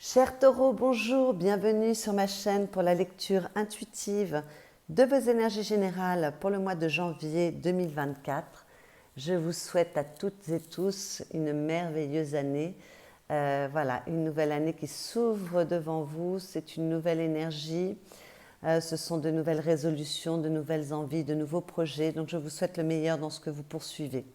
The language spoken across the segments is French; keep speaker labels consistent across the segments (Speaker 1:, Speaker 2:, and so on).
Speaker 1: Chers taureaux, bonjour, bienvenue sur ma chaîne pour la lecture intuitive de vos énergies générales pour le mois de janvier 2024. Je vous souhaite à toutes et tous une merveilleuse année. Voilà, une nouvelle année qui s'ouvre devant vous, c'est une nouvelle énergie, ce sont de nouvelles résolutions, de nouvelles envies, de nouveaux projets, donc je vous souhaite le meilleur dans ce que vous poursuivez.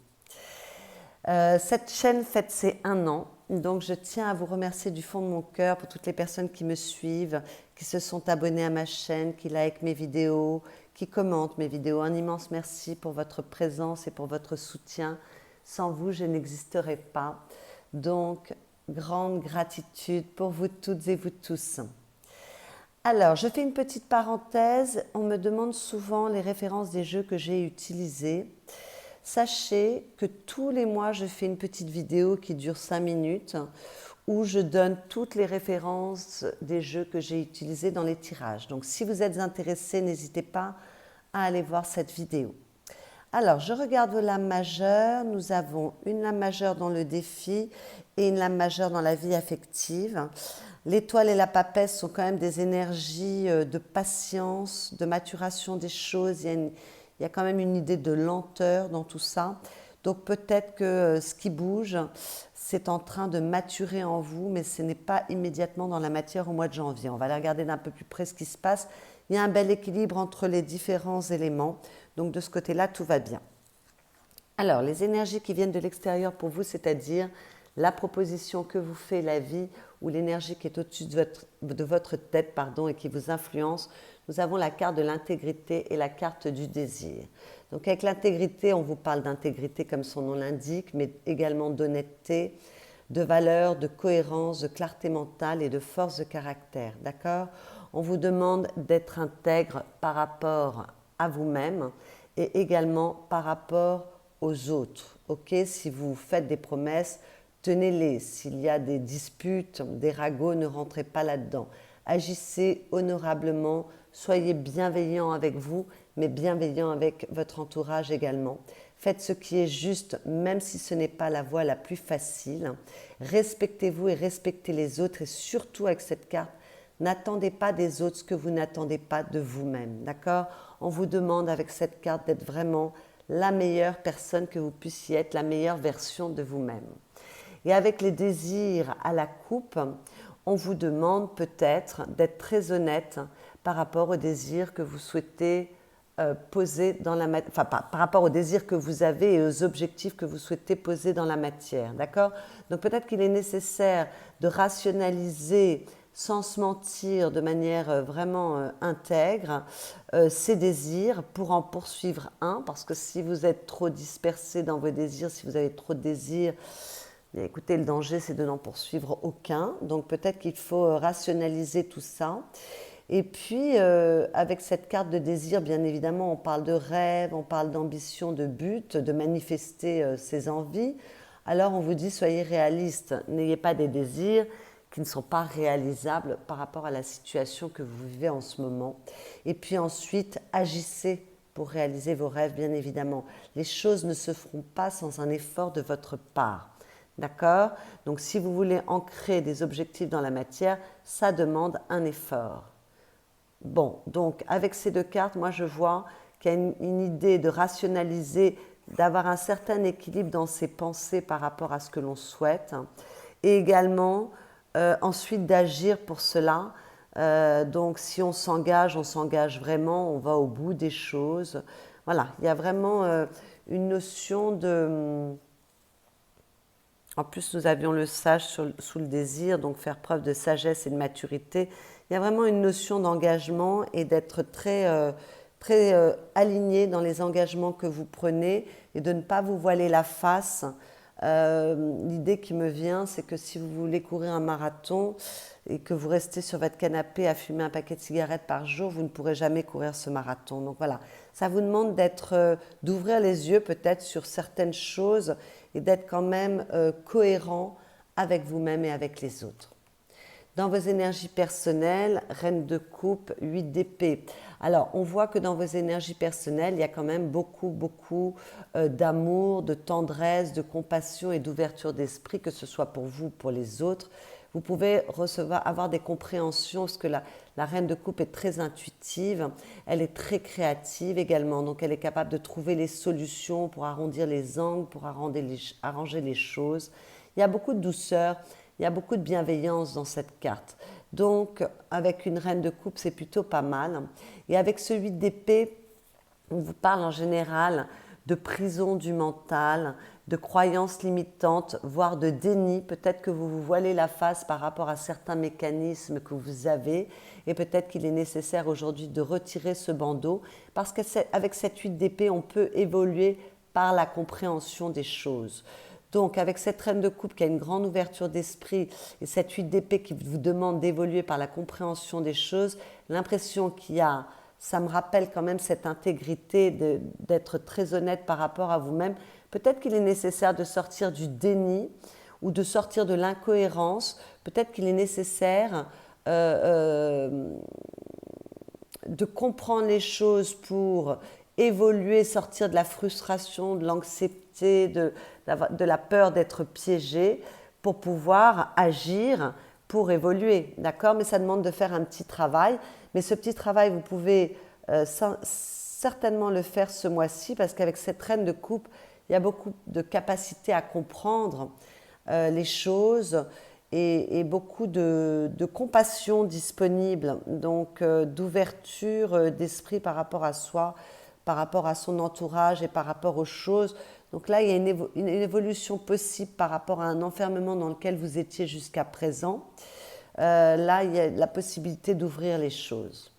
Speaker 1: Cette chaîne fête ses 1 an, donc je tiens à vous remercier du fond de mon cœur pour toutes les personnes qui me suivent, qui se sont abonnées à ma chaîne, qui likent mes vidéos, qui commentent mes vidéos. Un immense merci pour votre présence et pour votre soutien. Sans vous, je n'existerais pas. Donc, grande gratitude pour vous toutes et vous tous. Alors, je fais une petite parenthèse. On me demande souvent les références des jeux que j'ai utilisés. Sachez que tous les mois, je fais une petite vidéo qui dure 5 minutes où je donne toutes les références des jeux que j'ai utilisés dans les tirages. Donc, si vous êtes intéressé, n'hésitez pas à aller voir cette vidéo. Alors, je regarde vos lames majeures. Nous avons une lame majeure dans le défi et une lame majeure dans la vie affective. L'étoile et la papesse sont quand même des énergies de patience, de maturation des choses. Il y a quand même une idée de lenteur dans tout ça. Donc peut-être que ce qui bouge, c'est en train de maturer en vous, mais ce n'est pas immédiatement dans la matière au mois de janvier. On va aller regarder d'un peu plus près ce qui se passe. Il y a un bel équilibre entre les différents éléments. Donc de ce côté-là, tout va bien. Alors, les énergies qui viennent de l'extérieur pour vous, c'est-à-dire la proposition que vous fait la vie ou l'énergie qui est au-dessus de votre tête et qui vous influence, nous avons la carte de l'intégrité et la carte du désir. Donc avec l'intégrité, on vous parle d'intégrité comme son nom l'indique, mais également d'honnêteté, de valeur, de cohérence, de clarté mentale et de force de caractère. D'accord ? On vous demande d'être intègre par rapport à vous-même et également par rapport aux autres. Ok ? Si vous faites des promesses, tenez-les. S'il y a des disputes, des ragots, ne rentrez pas là-dedans. Agissez honorablement, soyez bienveillant avec vous, mais bienveillant avec votre entourage également. Faites ce qui est juste, même si ce n'est pas la voie la plus facile. Respectez-vous et respectez les autres, et surtout avec cette carte, n'attendez pas des autres ce que vous n'attendez pas de vous-même. D'accord ? On vous demande avec cette carte d'être vraiment la meilleure personne que vous puissiez être, la meilleure version de vous-même. Et avec les désirs à la coupe, on vous demande peut-être d'être très honnête par rapport aux désirs que vous souhaitez poser dans la matière, enfin par rapport aux désirs que vous avez et aux objectifs que vous souhaitez poser dans la matière, d'accord ? Donc peut-être qu'il est nécessaire de rationaliser sans se mentir, de manière vraiment intègre, ces désirs pour en poursuivre un, parce que si vous êtes trop dispersé dans vos désirs, si vous avez trop de désirs, bien, écoutez, le danger c'est de n'en poursuivre aucun. Donc peut-être qu'il faut rationaliser tout ça. Et puis avec cette carte de désir, bien évidemment, on parle de rêve, on parle d'ambition, de but, de manifester ses envies. Alors on vous dit, soyez réaliste, n'ayez pas des désirs qui ne sont pas réalisables par rapport à la situation que vous vivez en ce moment. Et puis ensuite, agissez pour réaliser vos rêves, bien évidemment. Les choses ne se feront pas sans un effort de votre part. D'accord ? Donc si vous voulez ancrer des objectifs dans la matière, ça demande un effort. Bon, donc avec ces deux cartes, moi je vois qu'il y a une idée de rationaliser, d'avoir un certain équilibre dans ses pensées par rapport à ce que l'on souhaite, et également ensuite d'agir pour cela. Donc si on s'engage vraiment, on va au bout des choses. Voilà, il y a vraiment une notion de... En plus, nous avions le sage sous le désir, donc faire preuve de sagesse et de maturité. Il y a vraiment une notion d'engagement et d'être très aligné dans les engagements que vous prenez et de ne pas vous voiler la face. L'idée qui me vient, c'est que si vous voulez courir un marathon et que vous restez sur votre canapé à fumer un paquet de cigarettes par jour, vous ne pourrez jamais courir ce marathon. Donc voilà, ça vous demande d'ouvrir les yeux peut-être sur certaines choses et d'être quand même cohérent avec vous-même et avec les autres. Dans vos énergies personnelles, reine de coupe, 8 d'épée. Alors, on voit que dans vos énergies personnelles, il y a quand même beaucoup d'amour, de tendresse, de compassion et d'ouverture d'esprit, que ce soit pour vous ou pour les autres. Vous pouvez avoir des compréhensions parce que la reine de coupe est très intuitive, elle est très créative également, donc elle est capable de trouver les solutions pour arrondir les angles, pour arranger les choses. Il y a beaucoup de douceur, il y a beaucoup de bienveillance dans cette carte. Donc avec une reine de coupe, c'est plutôt pas mal. Et avec ce 8 d'épée, on vous parle en général de prison du mental, de croyances limitantes, voire de déni. Peut-être que vous vous voilez la face par rapport à certains mécanismes que vous avez et peut-être qu'il est nécessaire aujourd'hui de retirer ce bandeau parce qu'avec cette 8 d'épée, on peut évoluer par la compréhension des choses. Donc avec cette reine de coupe qui a une grande ouverture d'esprit et cette 8 d'épée qui vous demande d'évoluer par la compréhension des choses, l'impression qu'il y a, ça me rappelle quand même cette intégrité d'être très honnête par rapport à vous-même. Peut-être qu'il est nécessaire de sortir du déni ou de sortir de l'incohérence. Peut-être qu'il est nécessaire de comprendre les choses pour évoluer, sortir de la frustration, de l'anxiété, de la peur d'être piégé pour pouvoir agir, pour évoluer, d'accord? Mais ça demande de faire un petit travail. Mais ce petit travail, vous pouvez certainement le faire ce mois-ci parce qu'avec cette reine de coupe, il y a beaucoup de capacité à comprendre les choses et beaucoup de compassion disponible, donc d'ouverture d'esprit par rapport à soi, par rapport à son entourage et par rapport aux choses. Donc là, il y a une évolution possible par rapport à un enfermement dans lequel vous étiez jusqu'à présent. Là, il y a la possibilité d'ouvrir les choses.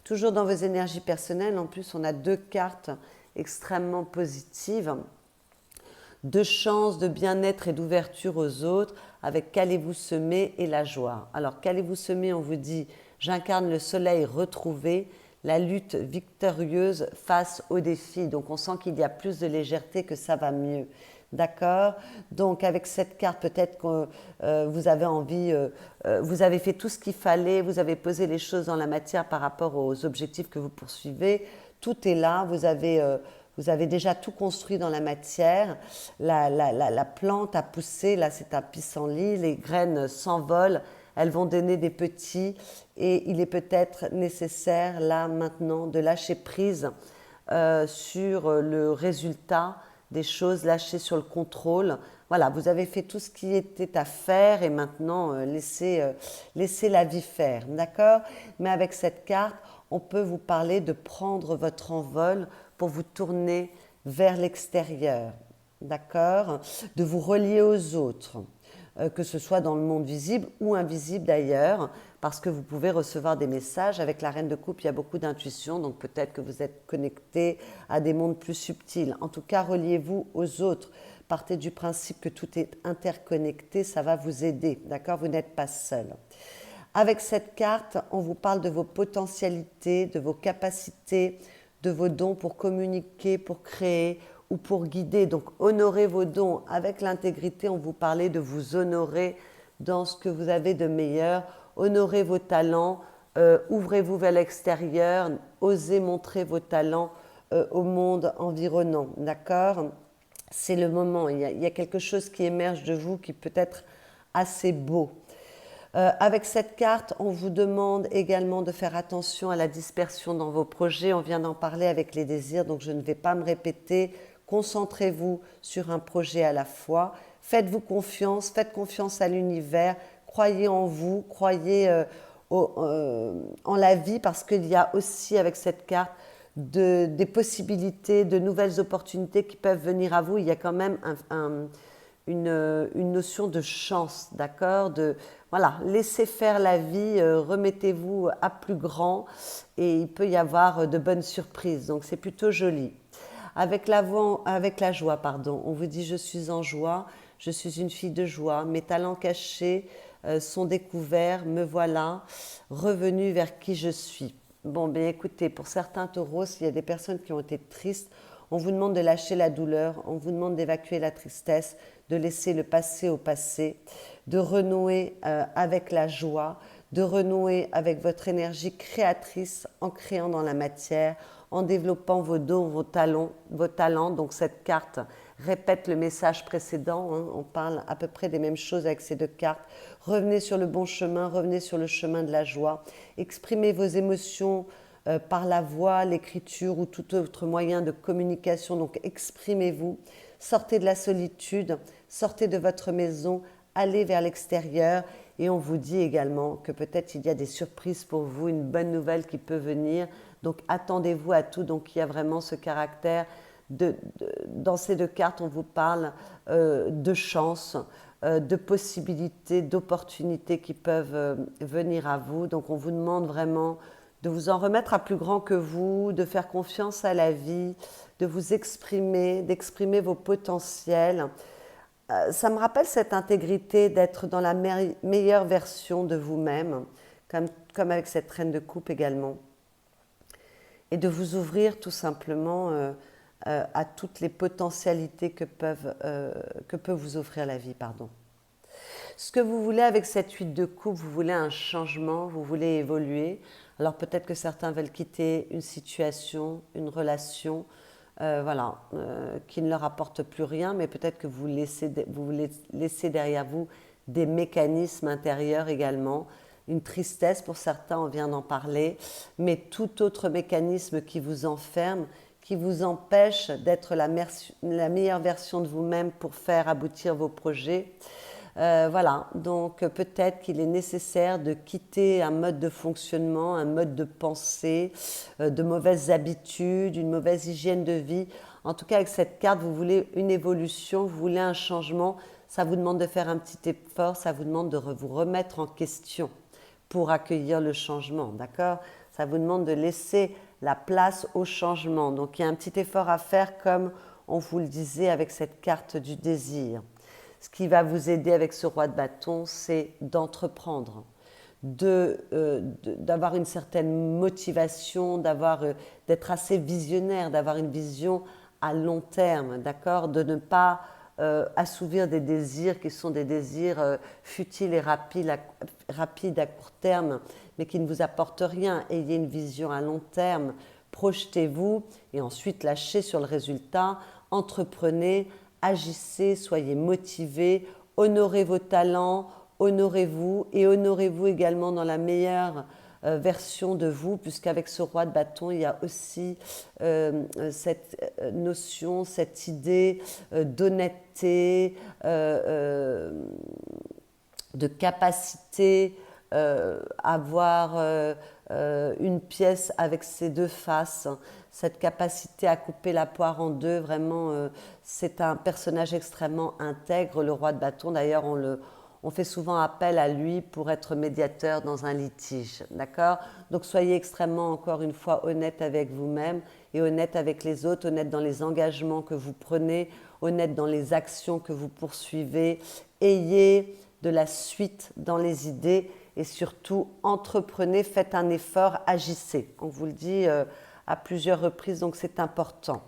Speaker 1: Toujours dans vos énergies personnelles, en plus, on a 2 cartes extrêmement positives, de chance, de bien-être et d'ouverture aux autres, avec qu'allez-vous semer et la joie. Alors, qu'allez-vous semer? On vous dit, j'incarne le soleil retrouvé, la lutte victorieuse face aux défis. Donc, on sent qu'il y a plus de légèreté, que ça va mieux. D'accord? Donc avec cette carte, peut-être que vous avez envie, vous avez fait tout ce qu'il fallait, vous avez posé les choses dans la matière par rapport aux objectifs que vous poursuivez. Tout est là, vous avez déjà tout construit dans la matière. La plante a poussé, là c'est un pissenlit, les graines s'envolent, elles vont donner des petits et il est peut-être nécessaire là maintenant de lâcher prise sur le résultat des choses, lâcher sur le contrôle. Voilà, vous avez fait tout ce qui était à faire et maintenant laissez la vie faire, d'accord? Mais avec cette carte, on peut vous parler de prendre votre envol pour vous tourner vers l'extérieur, d'accord? De vous relier aux autres, que ce soit dans le monde visible ou invisible d'ailleurs, parce que vous pouvez recevoir des messages. Avec la reine de coupe, il y a beaucoup d'intuition, donc peut-être que vous êtes connecté à des mondes plus subtils. En tout cas, reliez-vous aux autres. Partez du principe que tout est interconnecté, ça va vous aider, d'accord? Vous n'êtes pas seul. Avec cette carte, on vous parle de vos potentialités, de vos capacités, de vos dons pour communiquer, pour créer ou pour guider. Donc, honorez vos dons. Avec l'intégrité, on vous parlait de vous honorer dans ce que vous avez de meilleur. Honorez vos talents, ouvrez-vous vers l'extérieur, osez montrer vos talents au monde environnant, d'accord? C'est le moment, il y a quelque chose qui émerge de vous qui peut être assez beau. Avec cette carte, on vous demande également de faire attention à la dispersion dans vos projets. On vient d'en parler avec les désirs, donc je ne vais pas me répéter. Concentrez-vous sur un projet à la fois. Faites-vous confiance, faites confiance à l'univers. Croyez en vous, croyez en la vie, parce qu'il y a aussi avec cette carte des possibilités, de nouvelles opportunités qui peuvent venir à vous. Il y a quand même une notion de chance, d'accord? Voilà, laissez faire la vie, remettez-vous à plus grand et il peut y avoir de bonnes surprises. Donc c'est plutôt joli. Avec la joie, pardon, on vous dit je suis en joie, je suis une fille de joie, mes talents cachés sont découverts, me voilà, revenue vers qui je suis. Bon, bien écoutez, pour certains taureaux, s'il y a des personnes qui ont été tristes, on vous demande de lâcher la douleur, on vous demande d'évacuer la tristesse, de laisser le passé au passé, de renouer avec la joie, de renouer avec votre énergie créatrice en créant dans la matière, en développant vos dons, vos talents. Donc cette carte répète le message précédent, hein, on parle à peu près des mêmes choses avec ces deux cartes. Revenez sur le bon chemin, revenez sur le chemin de la joie. Exprimez vos émotions par la voix, l'écriture ou tout autre moyen de communication. Donc exprimez-vous, sortez de la solitude, sortez de votre maison, allez vers l'extérieur. Et on vous dit également que peut-être il y a des surprises pour vous, une bonne nouvelle qui peut venir. Donc attendez-vous à tout. Donc il y a vraiment ce caractère. Dans ces deux cartes, on vous parle de chance, de possibilités, d'opportunités qui peuvent venir à vous. Donc on vous demande vraiment de vous en remettre à plus grand que vous, de faire confiance à la vie, de vous exprimer, d'exprimer vos potentiels. Ça me rappelle cette intégrité d'être dans la meilleure version de vous-même, comme avec cette reine de coupe également. Et de vous ouvrir tout simplement à toutes les potentialités que peut vous offrir la vie. Pardon. Ce que vous voulez avec cette 8 de coupe, vous voulez un changement, vous voulez évoluer. Alors peut-être que certains veulent quitter une situation, une relation, qui ne leur apporte plus rien, mais peut-être que vous laissez derrière vous des mécanismes intérieurs également, une tristesse pour certains, on vient d'en parler, mais tout autre mécanisme qui vous enferme, qui vous empêche d'être la meilleure version de vous-même pour faire aboutir vos projets. Donc peut-être qu'il est nécessaire de quitter un mode de fonctionnement, un mode de pensée, de mauvaises habitudes, une mauvaise hygiène de vie. En tout cas, avec cette carte, vous voulez une évolution, vous voulez un changement. Ça vous demande de faire un petit effort, ça vous demande de vous remettre en question pour accueillir le changement, d'accord ? Ça vous demande de laisser la place au changement. Donc il y a un petit effort à faire comme on vous le disait avec cette carte du désir. Ce qui va vous aider avec ce roi de bâton, c'est d'entreprendre, d'avoir une certaine motivation, d'être assez visionnaire, d'avoir une vision à long terme, d'accord ? De ne pas assouvir des désirs qui sont des désirs futiles et rapides à court terme, mais qui ne vous apportent rien. Ayez une vision à long terme, projetez-vous et ensuite lâchez sur le résultat, entreprenez, agissez, soyez motivés, honorez vos talents, honorez-vous et honorez-vous également dans la meilleure version de vous, puisqu'avec ce roi de bâton, il y a aussi cette notion, cette idée d'honnêteté, de capacité à avoir une pièce avec ses deux faces, cette capacité à couper la poire en deux, vraiment, c'est un personnage extrêmement intègre, le roi de bâton. D'ailleurs, on fait souvent appel à lui pour être médiateur dans un litige, d'accord ? Donc soyez extrêmement, encore une fois, honnête avec vous-même et honnête avec les autres, honnête dans les engagements que vous prenez, honnête dans les actions que vous poursuivez. Ayez de la suite dans les idées et surtout entreprenez, faites un effort, agissez. On vous le dit à plusieurs reprises, donc c'est important.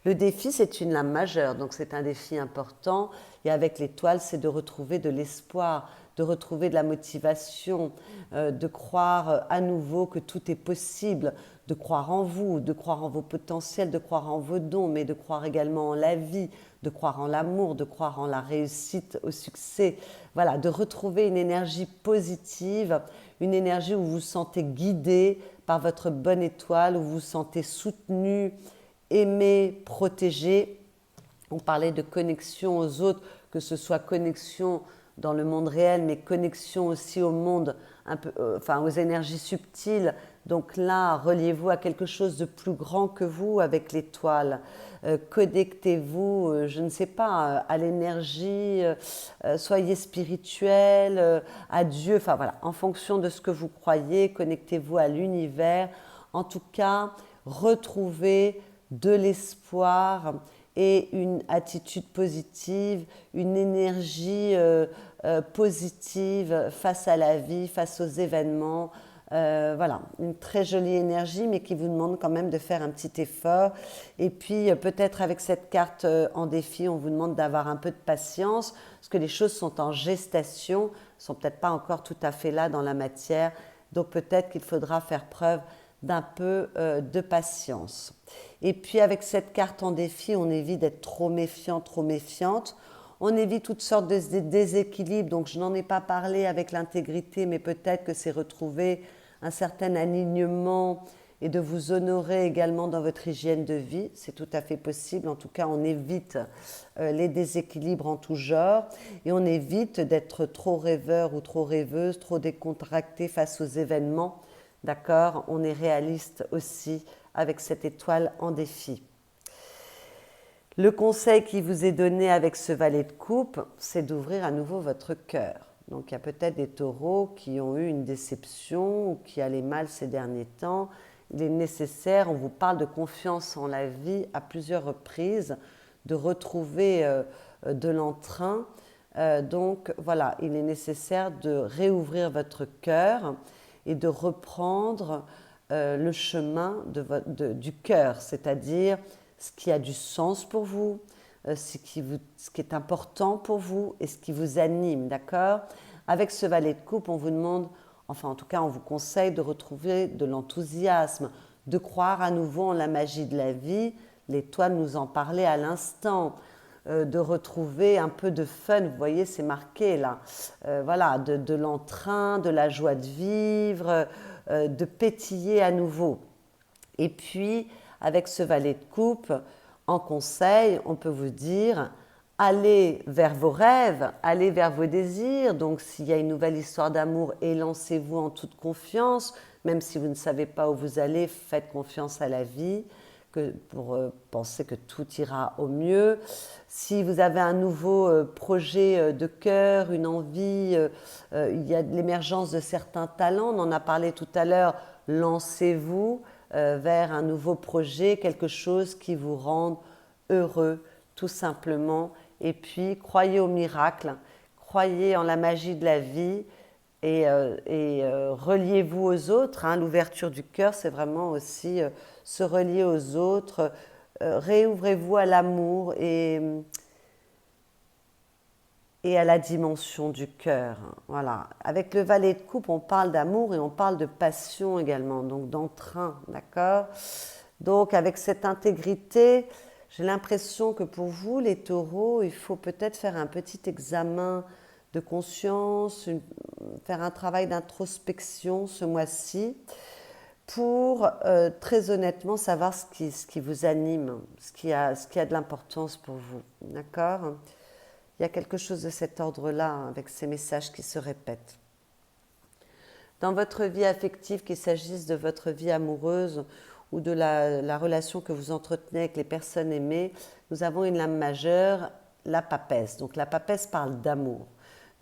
Speaker 1: Le défi, c'est une lame majeure, donc c'est un défi important. Et avec l'étoile, c'est de retrouver de l'espoir, de retrouver de la motivation, de croire à nouveau que tout est possible, de croire en vous, de croire en vos potentiels, de croire en vos dons, mais de croire également en la vie, de croire en l'amour, de croire en la réussite, au succès. Voilà, de retrouver une énergie positive, une énergie où vous vous sentez guidé par votre bonne étoile, où vous vous sentez soutenu, aimé, protégé. On parlait de connexion aux autres, que ce soit connexion dans le monde réel, mais connexion aussi au monde, aux énergies subtiles. Donc là, reliez-vous à quelque chose de plus grand que vous avec l'étoile. Connectez-vous, je ne sais pas, à l'énergie, soyez spirituel, à Dieu, enfin voilà, en fonction de ce que vous croyez, connectez-vous à l'univers. En tout cas, retrouvez de l'espoir et une attitude positive, une énergie positive face à la vie, face aux événements. Voilà, une très jolie énergie, mais qui vous demande quand même de faire un petit effort. Et puis peut-être avec cette carte en défi, on vous demande d'avoir un peu de patience, parce que les choses sont en gestation, ne sont peut-être pas encore tout à fait là dans la matière. Donc peut-être qu'il faudra faire preuve d'un peu de patience. Et puis avec cette carte en défi, on évite d'être trop méfiant, trop méfiante. On évite toutes sortes de déséquilibres, donc je n'en ai pas parlé avec l'intégrité, mais peut-être que c'est retrouver un certain alignement et de vous honorer également dans votre hygiène de vie. C'est tout à fait possible. En tout cas, on évite les déséquilibres en tout genre et on évite d'être trop rêveur ou trop rêveuse, trop décontracté face aux événements. D'accord? On est réaliste aussi avec cette étoile en défi. Le conseil qui vous est donné avec ce valet de coupe, c'est d'ouvrir à nouveau votre cœur. Donc il y a peut-être des taureaux qui ont eu une déception ou qui allaient mal ces derniers temps. Il est nécessaire, on vous parle de confiance en la vie à plusieurs reprises, de retrouver de l'entrain. Donc voilà, il est nécessaire de réouvrir votre cœur et de reprendre le chemin du cœur, c'est-à-dire ce qui a du sens pour vous, ce qui est important pour vous et ce qui vous anime, d'accord? Avec ce valet de coupe, on vous demande, enfin en tout cas on vous conseille de retrouver de l'enthousiasme, de croire à nouveau en la magie de la vie. L'étoile nous en parlait à l'instant, de retrouver un peu de fun, vous voyez c'est marqué là, voilà, de l'entrain, de la joie de vivre, de pétiller à nouveau. Et puis, avec ce valet de coupe, en conseil, on peut vous dire, allez vers vos rêves, allez vers vos désirs. Donc, s'il y a une nouvelle histoire d'amour, élancez-vous en toute confiance. Même si vous ne savez pas où vous allez, faites confiance à la vie pour penser que tout ira au mieux. Si vous avez un nouveau projet de cœur, une envie, il y a l'émergence de certains talents, on en a parlé tout à l'heure, lancez-vous vers un nouveau projet, quelque chose qui vous rende heureux, tout simplement. Et puis, croyez au miracle, croyez en la magie de la vie et reliez-vous aux autres. Hein. L'ouverture du cœur, c'est vraiment aussi se relier aux autres. Réouvrez-vous à l'amour et à la dimension du cœur. Voilà. Avec le valet de coupe, on parle d'amour et on parle de passion également, donc d'entrain, d'accord? Donc avec cette intégrité, j'ai l'impression que pour vous, les taureaux, il faut peut-être faire un petit examen de conscience, faire un travail d'introspection ce mois-ci pour très honnêtement savoir ce qui vous anime, ce qui a de l'importance pour vous, d'accord? Il y a quelque chose de cet ordre-là, hein, avec ces messages qui se répètent. Dans votre vie affective, qu'il s'agisse de votre vie amoureuse ou de la relation que vous entretenez avec les personnes aimées, nous avons une lame majeure, la papesse. Donc la papesse parle d'amour.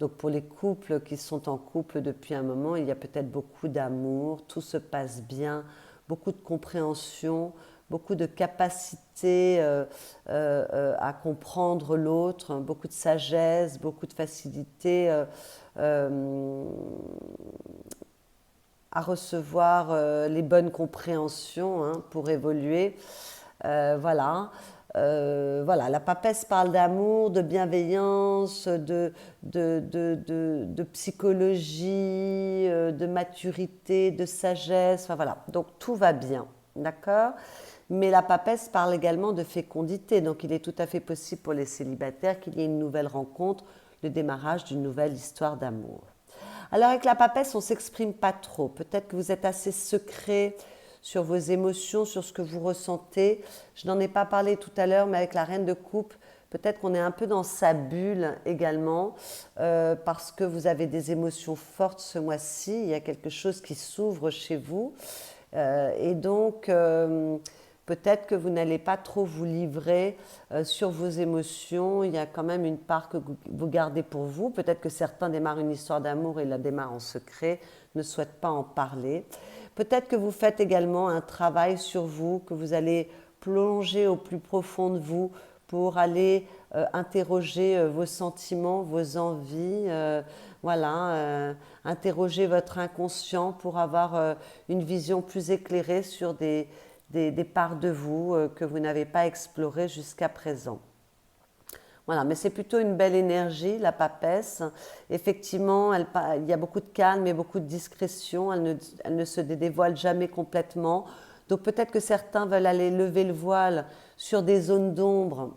Speaker 1: Donc pour les couples qui sont en couple depuis un moment, il y a peut-être beaucoup d'amour, tout se passe bien, beaucoup de compréhension, beaucoup de capacité à comprendre l'autre, beaucoup de sagesse, beaucoup de facilité à recevoir les bonnes compréhensions hein, pour évoluer. Voilà. Voilà, la papesse parle d'amour, de bienveillance, de psychologie, de maturité, de sagesse, enfin voilà, donc tout va bien, d'accord? Mais la papesse parle également de fécondité, donc il est tout à fait possible pour les célibataires qu'il y ait une nouvelle rencontre, le démarrage d'une nouvelle histoire d'amour. Alors avec la papesse, on ne s'exprime pas trop, peut-être que vous êtes assez secret sur vos émotions, sur ce que vous ressentez. Je n'en ai pas parlé tout à l'heure, mais avec la reine de coupe, peut-être qu'on est un peu dans sa bulle également, parce que vous avez des émotions fortes ce mois-ci, il y a quelque chose qui s'ouvre chez vous, et donc peut-être que vous n'allez pas trop vous livrer sur vos émotions, il y a quand même une part que vous gardez pour vous, peut-être que certains démarrent une histoire d'amour et la démarrent en secret, ne souhaitent pas en parler. Peut-être que vous faites également un travail sur vous, que vous allez plonger au plus profond de vous pour aller interroger vos sentiments, vos envies, voilà, interroger votre inconscient pour avoir une vision plus éclairée sur des parts de vous que vous n'avez pas explorées jusqu'à présent. Voilà, mais c'est plutôt une belle énergie, la papesse. Effectivement, il y a beaucoup de calme et beaucoup de discrétion. Elle ne se dévoile jamais complètement. Donc peut-être que certains veulent aller lever le voile sur des zones d'ombre,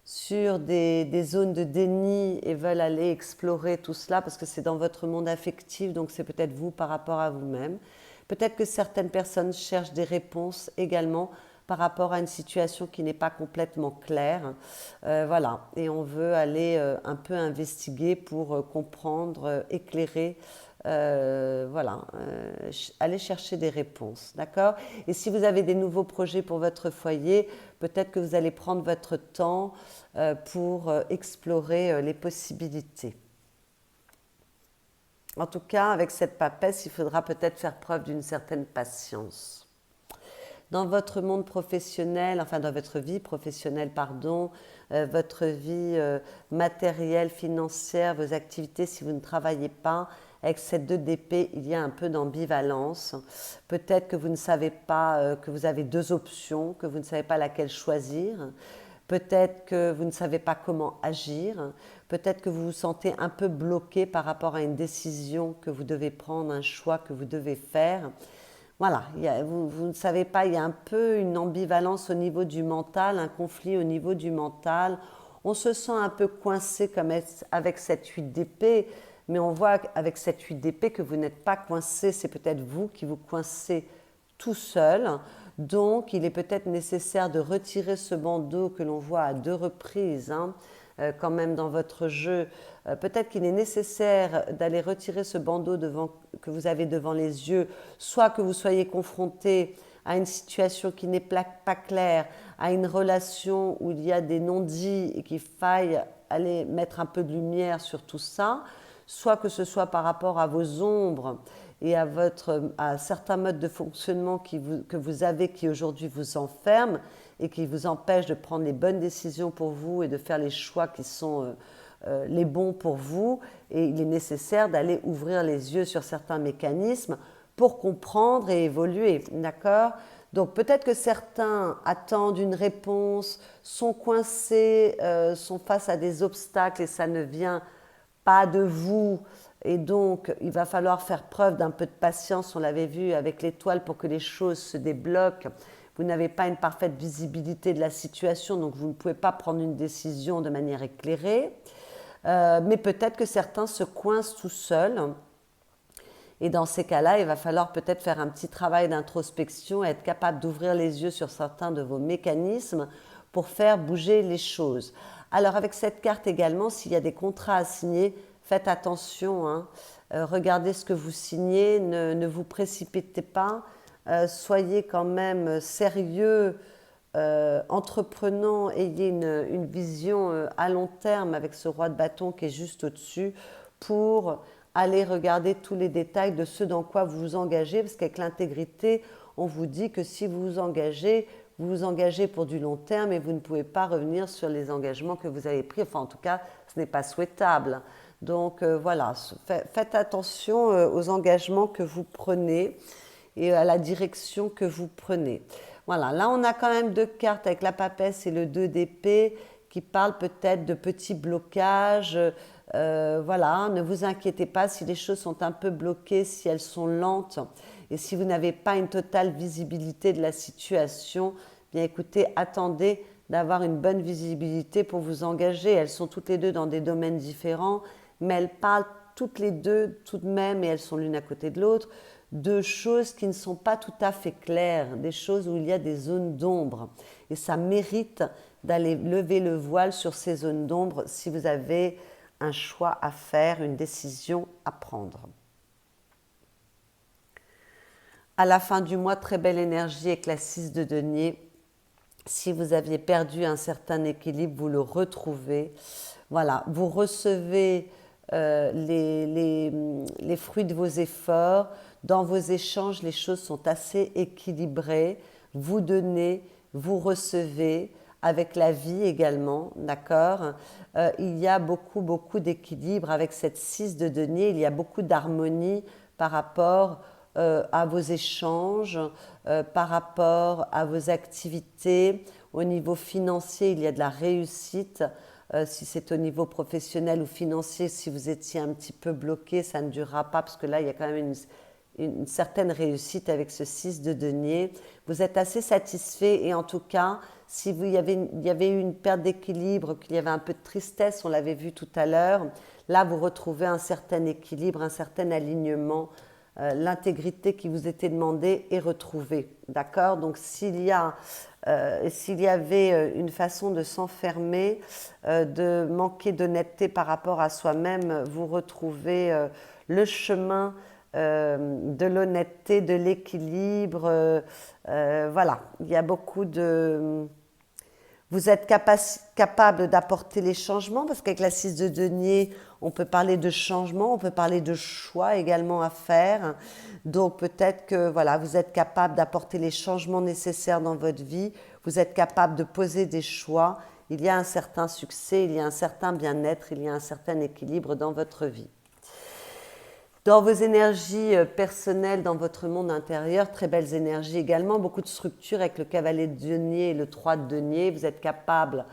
Speaker 1: sur des zones de déni et veulent aller explorer tout cela parce que c'est dans votre monde affectif, donc c'est peut-être vous par rapport à vous-même. Peut-être que certaines personnes cherchent des réponses également par rapport à une situation qui n'est pas complètement claire. Voilà, et on veut aller un peu investiguer pour comprendre, éclairer, voilà, aller chercher des réponses, d'accord? Et si vous avez des nouveaux projets pour votre foyer, peut-être que vous allez prendre votre temps pour explorer les possibilités. En tout cas, avec cette papesse, il faudra peut-être faire preuve d'une certaine patience. Dans votre monde professionnel, enfin dans votre vie professionnelle, pardon, votre vie matérielle, financière, vos activités, si vous ne travaillez pas, avec cette 2 d'épée, il y a un peu d'ambivalence. Peut-être que vous ne savez pas, que vous avez 2 options, que vous ne savez pas laquelle choisir. Peut-être que vous ne savez pas comment agir. Peut-être que vous vous sentez un peu bloqué par rapport à une décision que vous devez prendre, un choix que vous devez faire. Voilà, vous ne savez pas, il y a un peu une ambivalence au niveau du mental, un conflit au niveau du mental. On se sent un peu coincé comme avec cette 8 d'épée, mais on voit avec cette 8 d'épée que vous n'êtes pas coincé, c'est peut-être vous qui vous coincez tout seul. Donc, il est peut-être nécessaire de retirer ce bandeau que l'on voit à 2 reprises, hein, quand même dans votre jeu. Peut-être qu'il est nécessaire d'aller retirer ce bandeau que vous avez devant les yeux, soit que vous soyez confronté à une situation qui n'est pas claire, à une relation où il y a des non-dits et qu'il faille aller mettre un peu de lumière sur tout ça, soit que ce soit par rapport à vos ombres et à certains modes de fonctionnement que vous avez qui aujourd'hui vous enferment et qui vous empêchent de prendre les bonnes décisions pour vous et de faire les choix qui sont les bons pour vous. Et il est nécessaire d'aller ouvrir les yeux sur certains mécanismes pour comprendre et évoluer, d'accord? Donc peut-être que certains attendent une réponse, sont coincés, sont face à des obstacles et ça ne vient pas de vous. Et donc, il va falloir faire preuve d'un peu de patience, on l'avait vu avec l'étoile, pour que les choses se débloquent. Vous n'avez pas une parfaite visibilité de la situation, donc vous ne pouvez pas prendre une décision de manière éclairée. Mais peut-être que certains se coincent tout seuls. Et dans ces cas-là, il va falloir peut-être faire un petit travail d'introspection et être capable d'ouvrir les yeux sur certains de vos mécanismes pour faire bouger les choses. Alors avec cette carte également, s'il y a des contrats à signer, faites attention, hein. Regardez ce que vous signez, ne vous précipitez pas, soyez quand même sérieux, entreprenant, ayez une vision à long terme avec ce roi de bâton qui est juste au-dessus pour aller regarder tous les détails de ce dans quoi vous vous engagez, parce qu'avec l'intégrité, on vous dit que si vous vous engagez pour du long terme et vous ne pouvez pas revenir sur les engagements que vous avez pris. Enfin, en tout cas, ce n'est pas souhaitable. Donc voilà, faites attention aux engagements que vous prenez et à la direction que vous prenez. Voilà, là on a quand même 2 cartes avec la papesse et le 2 d'épée qui parlent peut-être de petits blocages. Voilà, ne vous inquiétez pas si les choses sont un peu bloquées, si elles sont lentes et si vous n'avez pas une totale visibilité de la situation, bien écoutez, attendez d'avoir une bonne visibilité pour vous engager. Elles sont toutes les 2 dans des domaines différents, mais elles parlent toutes les 2 tout de même, et elles sont l'une à côté de l'autre, de choses qui ne sont pas tout à fait claires, des choses où il y a des zones d'ombre. Et ça mérite d'aller lever le voile sur ces zones d'ombre si vous avez un choix à faire, une décision à prendre. À la fin du mois, très belle énergie avec la 6 de denier. Si vous aviez perdu un certain équilibre, vous le retrouvez. Voilà, vous recevez les fruits de vos efforts. Dans vos échanges, les choses sont assez équilibrées. Vous donnez, vous recevez, avec la vie également, d'accord? Il y a beaucoup d'équilibre avec cette 6 de denier. Il y a beaucoup d'harmonie par rapport à vos échanges, par rapport à vos activités. Au niveau financier, il y a de la réussite. Si c'est au niveau professionnel ou financier, si vous étiez un petit peu bloqué, ça ne durera pas parce que là, il y a quand même une certaine réussite avec ce 6 de denier. Vous êtes assez satisfait et en tout cas, si il y avait eu une perte d'équilibre, qu'il y avait un peu de tristesse, on l'avait vu tout à l'heure, là vous retrouvez un certain équilibre, un certain alignement, l'intégrité qui vous était demandée est retrouvée. D'accord? Donc s'il y avait une façon de s'enfermer, de manquer d'honnêteté par rapport à soi-même, vous retrouvez le chemin de l'honnêteté, de l'équilibre. Voilà, il y a beaucoup de... Vous êtes capable d'apporter les changements parce qu'avec la 6 de denier, on peut parler de changement, on peut parler de choix également à faire. Donc peut-être que voilà, vous êtes capable d'apporter les changements nécessaires dans votre vie, vous êtes capable de poser des choix. Il y a un certain succès, il y a un certain bien-être, il y a un certain équilibre dans votre vie. Dans vos énergies personnelles, dans votre monde intérieur, très belles énergies également, beaucoup de structures avec le cavalier de denier et le 3 de denier. Vous êtes capable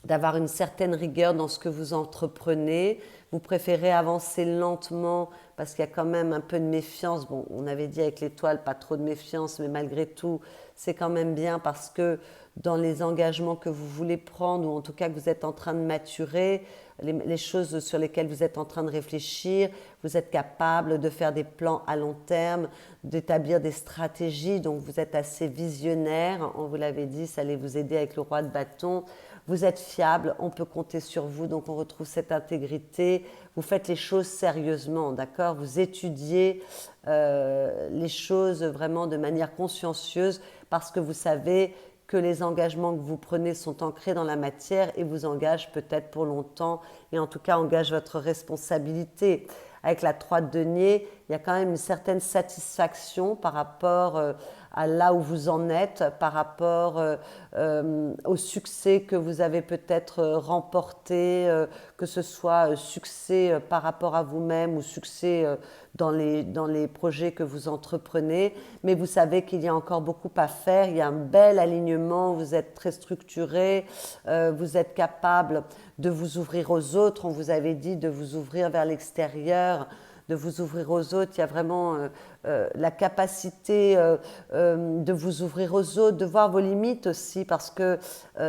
Speaker 1: d'avoir une certaine rigueur dans ce que vous entreprenez. Vous préférez avancer lentement parce qu'il y a quand même un peu de méfiance. Bon, on avait dit avec l'étoile, pas trop de méfiance, mais malgré tout, c'est quand même bien parce que dans les engagements que vous voulez prendre, ou en tout cas que vous êtes en train de maturer, les choses sur lesquelles vous êtes en train de réfléchir, vous êtes capable de faire des plans à long terme, d'établir des stratégies, donc vous êtes assez visionnaire, on vous l'avait dit, ça allait vous aider avec le roi de bâton. Vous êtes fiable, on peut compter sur vous, donc on retrouve cette intégrité. Vous faites les choses sérieusement, d'accord? Vous étudiez les choses vraiment de manière consciencieuse parce que vous savez que les engagements que vous prenez sont ancrés dans la matière et vous engagent peut-être pour longtemps et en tout cas engagent votre responsabilité. Avec la 3 de denier, il y a quand même une certaine satisfaction par rapport à là où vous en êtes, par rapport au succès que vous avez peut-être remporté, que ce soit succès par rapport à vous-même ou succès dans les projets que vous entreprenez. Mais vous savez qu'il y a encore beaucoup à faire, il y a un bel alignement, vous êtes très structuré, vous êtes capable de vous ouvrir aux autres, on vous avait dit de vous ouvrir vers l'extérieur, de vous ouvrir aux autres, il y a vraiment la capacité de vous ouvrir aux autres, de voir vos limites aussi, parce que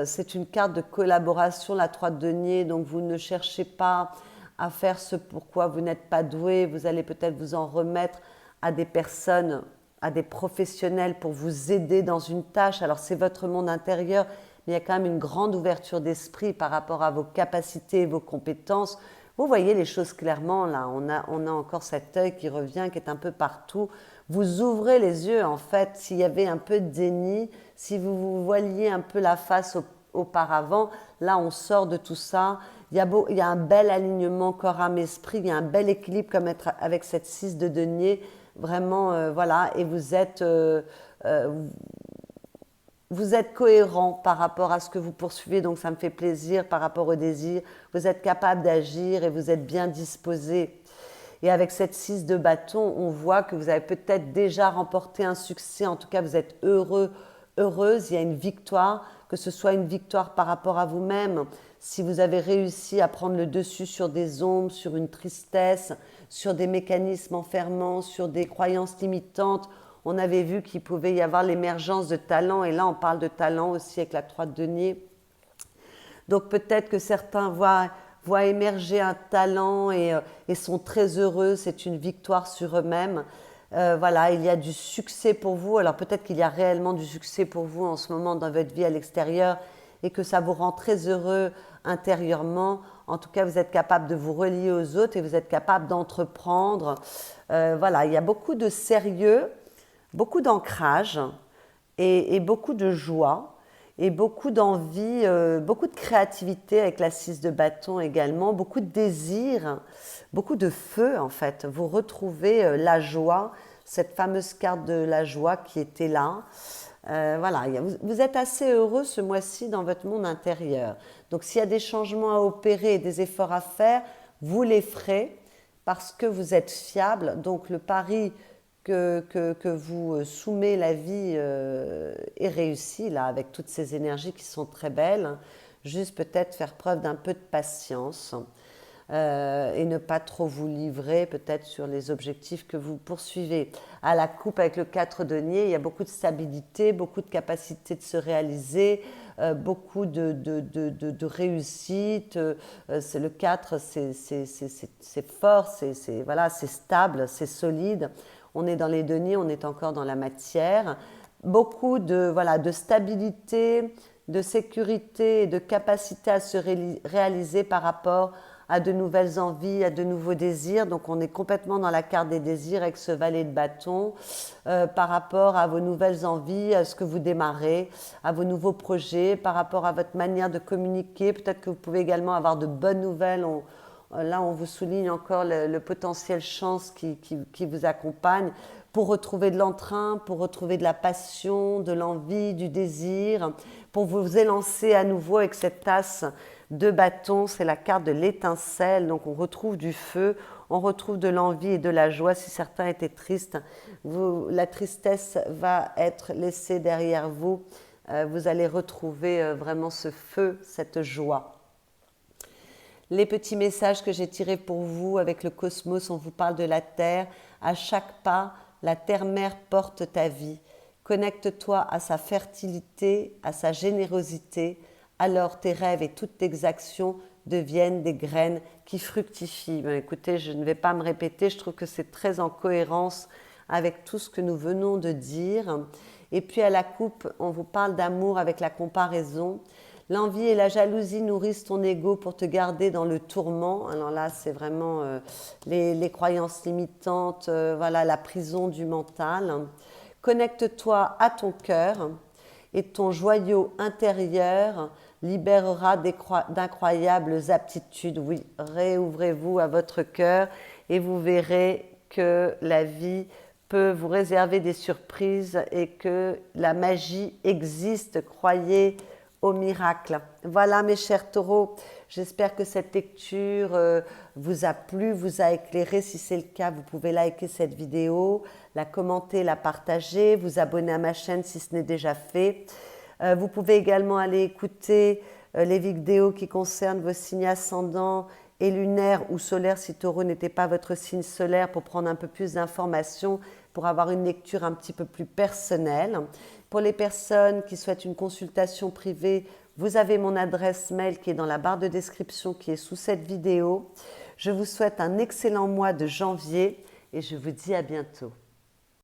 Speaker 1: c'est une carte de collaboration, la 3 de denier, donc vous ne cherchez pas à faire ce pourquoi vous n'êtes pas doué, vous allez peut-être vous en remettre à des personnes, à des professionnels pour vous aider dans une tâche. Alors c'est votre monde intérieur, mais il y a quand même une grande ouverture d'esprit par rapport à vos capacités et vos compétences. Vous voyez les choses clairement, là, on a encore cet œil qui revient, qui est un peu partout. Vous ouvrez les yeux, en fait, s'il y avait un peu de déni, si vous vous voiliez un peu la face auparavant, là, on sort de tout ça. Il y a un bel alignement corps, âme, esprit, il y a un bel équilibre comme être avec cette 6 de denier, vraiment, voilà, et vous êtes cohérent par rapport à ce que vous poursuivez, donc ça me fait plaisir par rapport au désir. Vous êtes capable d'agir et vous êtes bien disposé. Et avec cette 6 de bâton, on voit que vous avez peut-être déjà remporté un succès, en tout cas vous êtes heureux, heureuse, il y a une victoire, que ce soit une victoire par rapport à vous-même, si vous avez réussi à prendre le dessus sur des ombres, sur une tristesse, sur des mécanismes enfermants, sur des croyances limitantes. On avait vu qu'il pouvait y avoir l'émergence de talents, et là on parle de talent aussi avec la 3 de denier. Donc peut-être que certains voient émerger un talent et sont très heureux, c'est une victoire sur eux-mêmes. Voilà, il y a du succès pour vous. Alors peut-être qu'il y a réellement du succès pour vous en ce moment dans votre vie à l'extérieur et que ça vous rend très heureux intérieurement. En tout cas, vous êtes capable de vous relier aux autres et vous êtes capable d'entreprendre. Voilà, il y a beaucoup de sérieux, beaucoup d'ancrage et beaucoup de joie et beaucoup d'envie, beaucoup de créativité avec la 6 de bâton également, beaucoup de désir, beaucoup de feu en fait. Vous retrouvez la joie, cette fameuse carte de la joie qui était là. Voilà, vous êtes assez heureux ce mois-ci dans votre monde intérieur. Donc s'il y a des changements à opérer et des efforts à faire, vous les ferez parce que vous êtes fiable. Donc le pari que vous soumet la vie est réussi là avec toutes ces énergies qui sont très belles. juste peut-être faire preuve d'un peu de patience et ne pas trop vous livrer peut-être sur les objectifs que vous poursuivez. À la coupe avec le 4 denier, il y a beaucoup de stabilité, beaucoup de capacité de se réaliser, beaucoup de réussite. C'est le 4, c'est fort, voilà, c'est stable, c'est solide. On est dans les deniers, on est encore dans la matière. Beaucoup voilà, de stabilité, de sécurité et de capacité à se réaliser par rapport à de nouvelles envies, à de nouveaux désirs. Donc on est complètement dans la carte des désirs avec ce valet de bâton par rapport à vos nouvelles envies, à ce que vous démarrez, à vos nouveaux projets, par rapport à votre manière de communiquer. Peut-être que vous pouvez également avoir de bonnes nouvelles. Là, on vous souligne encore le potentiel chance qui vous accompagne pour retrouver de l'entrain, pour retrouver de la passion, de l'envie, du désir, pour vous élancer à nouveau avec cette tasse de bâton. C'est la carte de l'étincelle, donc on retrouve du feu, on retrouve de l'envie et de la joie. Si certains étaient tristes, la tristesse va être laissée derrière vous. Vous allez retrouver vraiment ce feu, cette joie. Les petits messages que j'ai tirés pour vous avec le cosmos, on vous parle de la Terre. À chaque pas, la Terre-Mère porte ta vie. Connecte-toi à sa fertilité, à sa générosité. Alors tes rêves et toutes tes actions deviennent des graines qui fructifient. Ben, écoutez, je ne vais pas me répéter, je trouve que c'est très en cohérence avec tout ce que nous venons de dire. Et puis à la coupe, on vous parle d'amour avec la comparaison. L'envie et la jalousie nourrissent ton ego pour te garder dans le tourment. Alors là, c'est vraiment les croyances limitantes, voilà, la prison du mental. Connecte-toi à ton cœur et ton joyau intérieur libérera d'incroyables aptitudes. Oui, réouvrez-vous à votre cœur et vous verrez que la vie peut vous réserver des surprises et que la magie existe. Croyez au miracle. Voilà mes chers taureaux, j'espère que cette lecture vous a plu, vous a éclairé. Si c'est le cas, vous pouvez liker cette vidéo, la commenter, la partager, vous abonner à ma chaîne si ce n'est déjà fait. Vous pouvez également aller écouter les vidéos qui concernent vos signes ascendants et lunaires ou solaires si taureau n'était pas votre signe solaire, pour prendre un peu plus d'informations, pour avoir une lecture un petit peu plus personnelle. Pour les personnes qui souhaitent une consultation privée, vous avez mon adresse mail qui est dans la barre de description qui est sous cette vidéo. Je vous souhaite un excellent mois de janvier et je vous dis à bientôt.